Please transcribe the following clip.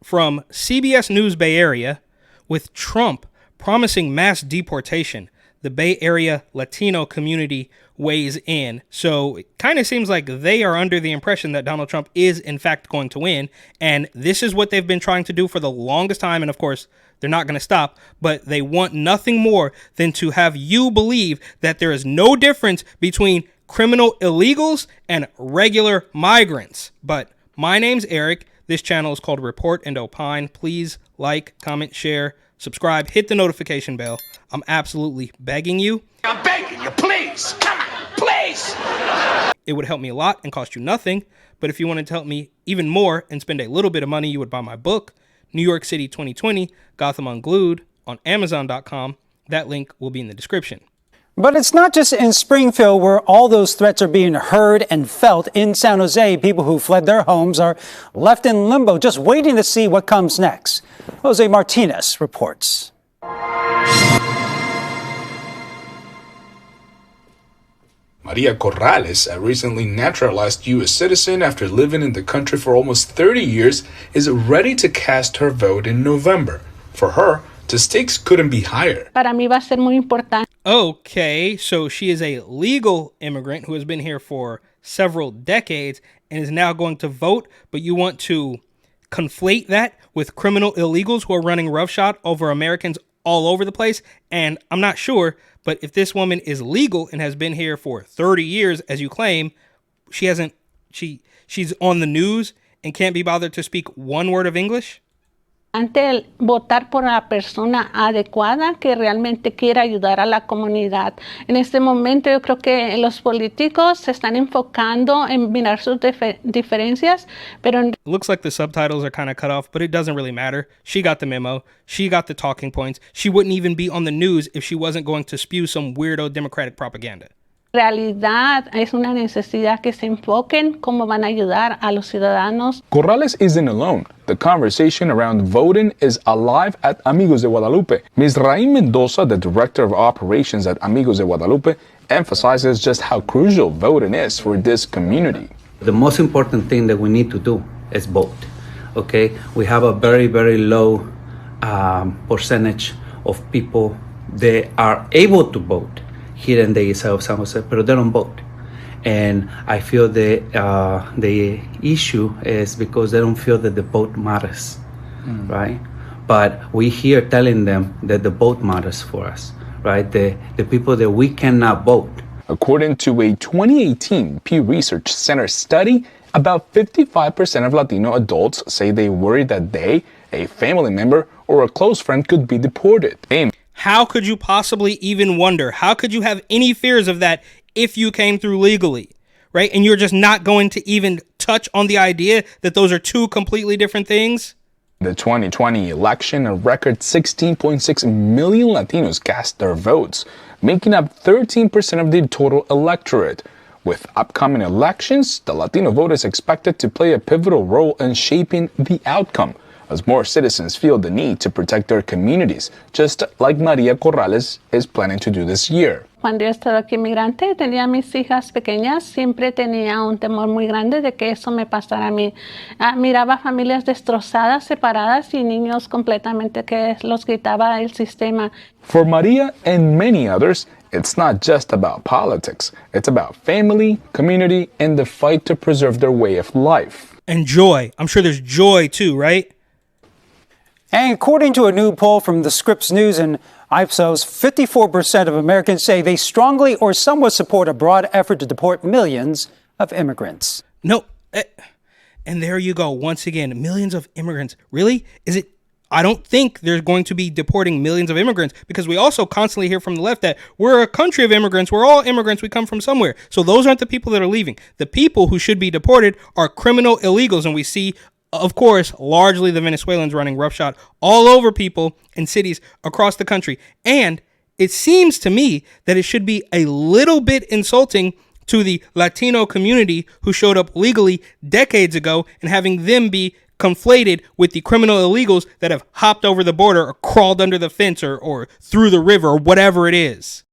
from CBS News Bay Area, with Trump promising mass deportation, the Bay Area Latino community weighs in. So it kind of seems like they are under the impression that Donald Trump is in fact going to win. And this is what they've been trying to do for the longest time. And of course, they're not going to stop, but they want nothing more than to have you believe that there is no difference between criminal illegals and regular migrants. But my name's Eric. This channel is called Report and Opine. Please like, comment, share, subscribe, hit the notification bell. I'm absolutely begging you. I'm begging you, please. Come on, please. It would help me a lot and cost you nothing. But if you wanted to help me even more and spend a little bit of money, you would buy my book, New York City 2020, Gotham Unglued, on Amazon.com. That link will be in the description. But it's not just in Springfield where all those threats are being heard and felt. In San Jose, people who fled their homes are left in limbo, just waiting to see what comes next. Jose Martinez reports. Maria Corrales, a recently naturalized U.S. citizen after living in the country for almost 30 years, is ready to cast her vote in November. For her, the stakes couldn't be higher. Para mí va a ser muy importante. Okay, so she is a legal immigrant who has been here for several decades and is now going to vote, but you want to conflate that with criminal illegals who are running roughshod over Americans all over the place. And I'm not sure, but if this woman is legal and has been here for 30 years, as you claim, she's on the news and can't be bothered to speak one word of English? Ante votar por la persona adecuada que realmente quiera ayudar a la comunidad. En este momento yo creo que los políticos se están enfocando en mirar sus diferencias, pero It looks like the subtitles are kind of cut off, but it doesn't really matter. She got the memo. She got the talking points. She wouldn't even be on the news if she wasn't going to spew some weirdo Democratic propaganda. en realidad es una necesidad que se enfoquen cómo van a ayudar a los ciudadanos. Corrales isn't alone. The conversation around voting is alive at Amigos de Guadalupe. Ms. Raín Mendoza, the director of operations at Amigos de Guadalupe, emphasizes just how crucial voting is for this community. The most important thing that we need to do is vote. Okay, we have a very, very low percentage of people that are able to vote here in the South San Jose, but they don't vote. And I feel that the issue is because they don't feel that the vote matters, right? But we here telling them that the vote matters for us, right? The people that we cannot vote. According to a 2018 Pew Research Center study, about 55% of Latino adults say they worry that they, a family member, or a close friend could be deported. How could you possibly even wonder? How could you have any fears of that if you came through legally, right? And you're just not going to even touch on the idea that those are two completely different things? The 2020 election, a record 16.6 million Latinos cast their votes, making up 13% of the total electorate. With upcoming elections, the Latino vote is expected to play a pivotal role in shaping the outcome, as more citizens feel the need to protect their communities, just like Maria Corrales is planning to do this year. Cuando yo estaba aquí migrante, tenía mis hijas pequeñas, siempre tenía un temor muy grande de que eso me pasara a mí. Miraba familias destrozadas, separadas y niños completamente que los quitaba el sistema. For Maria and many others, it's not just about politics. It's about family, community, and the fight to preserve their way of life. And joy. I'm sure there's joy too, right? And according to a new poll from the Scripps News and Ipsos, 54% of Americans say they strongly or somewhat support a broad effort to deport millions of immigrants. No. And there you go. Once again, millions of immigrants. Really? I don't think they're going to be deporting millions of immigrants, because we also constantly hear from the left that we're a country of immigrants. We're all immigrants. We come from somewhere. So those aren't the people that are leaving. The people who should be deported are criminal illegals. And we see, of course, largely the Venezuelans running roughshod all over people in cities across the country. And it seems to me that it should be a little bit insulting to the Latino community who showed up legally decades ago and having them be conflated with the criminal illegals that have hopped over the border or crawled under the fence or through the river or whatever it is.